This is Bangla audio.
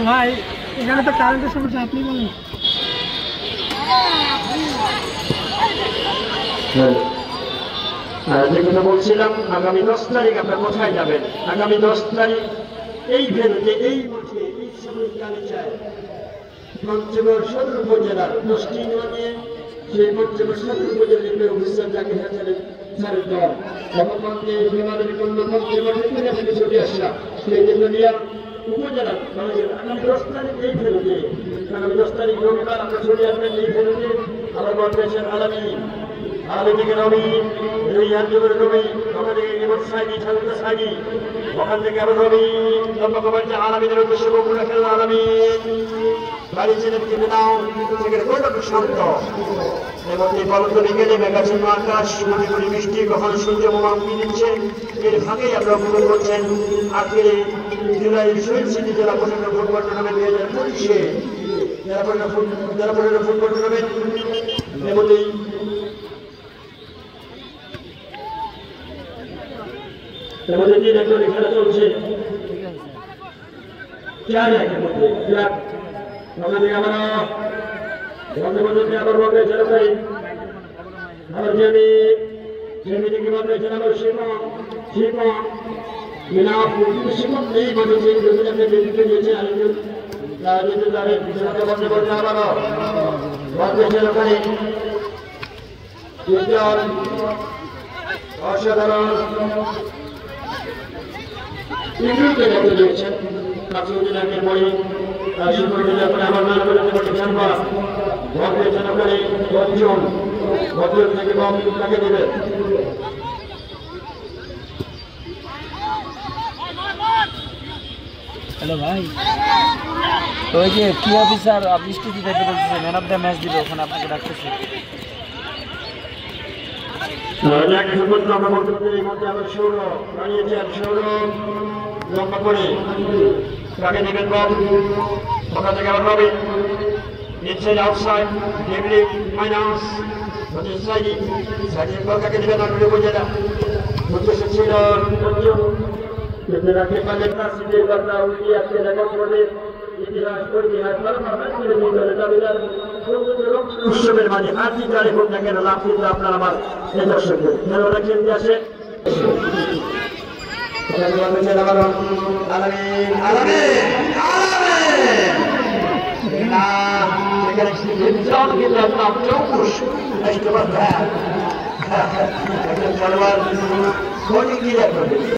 ভাই এখানে তো কারেন্টের সমস্যা, আপনি বলেন। যে কথা বলছিলাম, আগামী 10 তারিখ আপনারা কোথায় যাবেন? আগামী 10 তারিখ এই ভেন্যুতে, এই মাঠে, এই শ্রমিক গালিচায় পঞ্চগড় সদর উপজেলার 10টি ইউনিয়নে সেই পঞ্চগড় সদর উপজেলার অফিসার যাকে স্যারের দল গতকালকে বিমানের জন্য পঞ্চগড় থেকে ছুটে আসলাম সেই জন্য উপজেলার আগামী 10 তারিখ এই ভেন্যুতে, আগামী 10 তারিখ রবিবার আপনারা চলে আসবেন এই ভেন্যুতে। আমার মন্ত্রেছেন আলামী থেকে রবি, দুই হাত জোরের রবি, ওখান থেকে ইমন সাইনি, ঠাকুর সাইনি, ওখান থেকে আবার রবি, লম্বা কবার যে আলামীদের উদ্দেশ্যে বকুল রাখেন আলামী বাড়ি ছেলে কিনে নাও, সেখানে বৈঠক শান্ত এবং এই পরন্ত বিকেলে মেঘাচ্ছন্ন আকাশ, গুড়ি গুড়ি বৃষ্টি, কখনো সূর্য বোমা উঁকি দিচ্ছে। এর ফাঁকেই আপনারা উপভোগ করছেন আজকের জুলাই শহীদ স্মৃতি জেলা পর্যন্ত ফুটবল টুর্নামেন্ট 2025-এ জেলা পর্যন্ত ফুটবল টুর্নামেন্ট এমনই আমাদের দিন এখন খেলা চলছে 4-1-এর মধ্যে। ওখান থেকে আমরা আবার বলতে ছেড়ে পাই, আবার জমি থেকে বলতে ছেড়ে আবার শিবন শিবন নেই বলে যে জমিটাকে বেদিকে দিয়েছে আরেকজন রাজনীতি তাদের পিছনে বলতে বলতে আবারও বলতে ছেড়ে পাই। অসাধারণ ইংরেজকে বলতে দিয়েছেন কাজুদ্দিনের বই আমার নাম বলে করে 10 জন থেকে তাকে দেবে। হ্যালো ভাই, ওই যে কি অফিসার বৃষ্টি দিতে বলতেছে, ম্যান অফ দ্য ম্যাচ দিবে, ওখানে আপনাকে ডাকতেছে। লম্বা করে তাকে নেবেন বল, ওখান থেকে আবার রবি ইনসাইড আউটসাইড ডেভিলি মাইনাস সাইডের বল তাকে নেবেন আগ্রহ উপজেলা উদ্দেশ্য ছিল রাখতে পারলেন না। সিটের কথা উল্টি আজকে রেকর্ড করবে ইতিহাস উৎসবের মাঝে আর কি গাড়ি কোন দেখেন লাভ কিন্তু আপনার আমার এই দর্শকদের খেলোয়াড়রা খেলতে আসে। খেলোয়াড়